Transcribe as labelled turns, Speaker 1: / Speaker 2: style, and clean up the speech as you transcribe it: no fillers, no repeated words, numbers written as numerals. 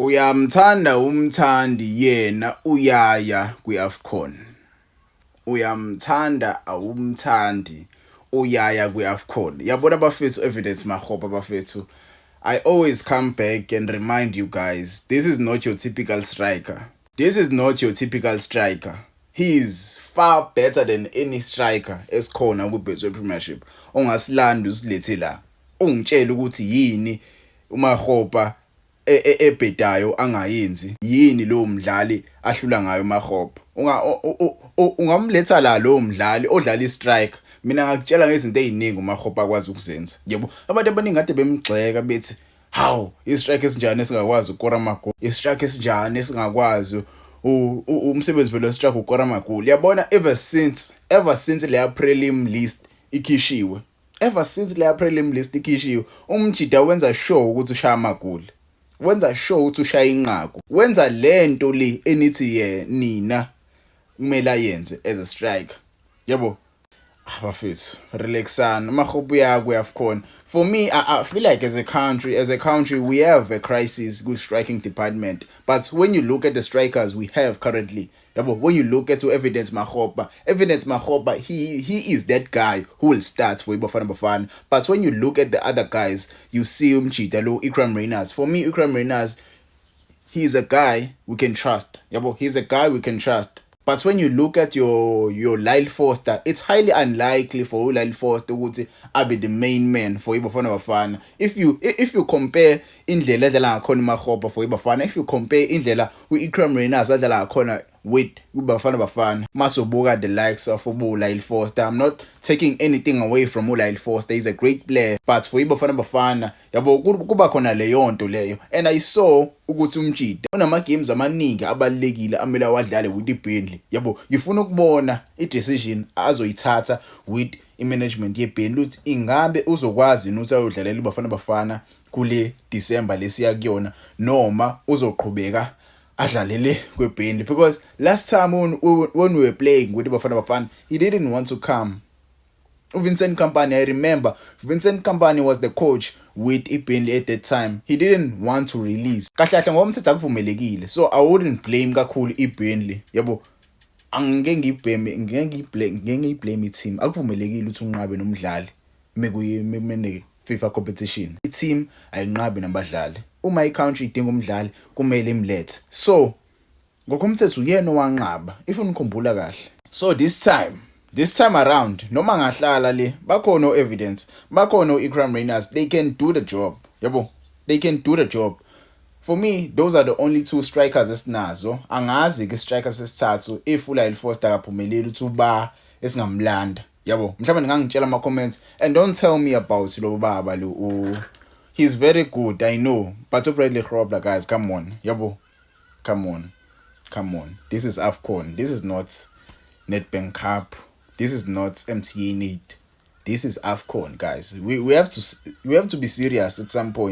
Speaker 1: Uyamthanda umthandi yena uyaya kwi-AFCON. Uyamthanda awumthandi uyaya kwi-AFCON. Yabona bafethu Evidence Makgopa bafethu. I always come back and remind you guys, this is not your typical striker. This is not your typical striker. He is far better than any striker esikhona ku-Betway Premiership. Ongasilanda usilethe la. Ungitshela ukuthi yini uMakgopa ebhedayo angayenzi, yini lo mdlali ahlula ngayo Makgopa. Ungamletha la lo mdlali odlala istrike. Mina ngakutshela ngezinto eziningi uMakgopa akwazi ukuzenza. Yebo, abantu abaningi kade bemgxeka bethi, "Hawu, istrike esinjani esingakwazi ukora amagoli? Istrike esinjani esingakwazi umsebenzi welo strike ukora amagoli?" Yabona ever since le prelim list ikhishiwe. Ever since le prelim list ikhishiwe, umjida wenza sure ukuthi ushaya amagoli. Wenza sure ukuthi ushaya inqaku. Wenza lento le enithi nina kumele ayenze as a striker. Yabo. Bafethu, relaxana. Makgopa uya ku-AFCON. For me, I feel like as a country, we have a crisis with striking department. But when you look at the strikers we have currently, when you look at Evidence Makgopa, he is that guy who will start for iBafana Bafana. But when you look at the other guys, you see Umchita Lo, Ikram Reyners. For me, Ikram Reyners, he's a guy we can trust. He's a guy we can trust. But when you look at your Lyle Foster, it's highly unlikely for Lyle Foster to be the main man for iBafana Bafana. If you compare indlela adlala ngakhona Makgopa for iBafana, if you compare indlela Ikram Reyners adlala ngakhona with iBafana Bafana, masobuka the likes of Lyle Foster. I'm not taking anything away from Lyle Foster. He's a great player. But for iBafana Bafana, kuba khona leyo nto leyo. And I saw ukuthi umjida unama games amaningi abalekile amele awadlale with iBurnley. Yifuna ukubona i-decision azoyithatha with i-management yeBurnley ukuthi ingabe uzokwazi ukuthi ayodlalela iBafana Bafana kule December lesiya kuyona, noma uzoqhubeka adlalele kweBurnley. Because last time when we were playing with iBafana Bafana, he didn't want to come. Vincent Kompany, I remember Vincent Kompany was the coach with iBurnley at that time. He didn't want to release. Kahle ngoba umthetho akuvumelekile. So I wouldn't blame kakhulu iBurnley. Angeke ngiblame team. Akuvumelekile ukuthi unqabe nomdlali mekuyi FIFA competition. I-team ayinqabi nabadlali. Uma i-country idinga umdlali kumele imlethe. So ngokomthetho uyena owanqaba if unikhumbula kahle. So this time around, noma ngahlala le bakhono Evidence, bakhono Ikram Reyners, they can do the job. They can do the job. For me, those are the only two strikers esinazo. Angazi ke strikers esithathu if Lyle Foster akaphumeleli ukuthi uba esingamlanda. Mhlawumbe ngangitshela ama comments and don't tell me about lo baba lo. He's very good, I know. But Bradley Grobler, guys, come on. Come on. This is AFCON. This is not Nedbank Cup. This is not MTN 8. This is AFCON, guys. We have to be serious at some point.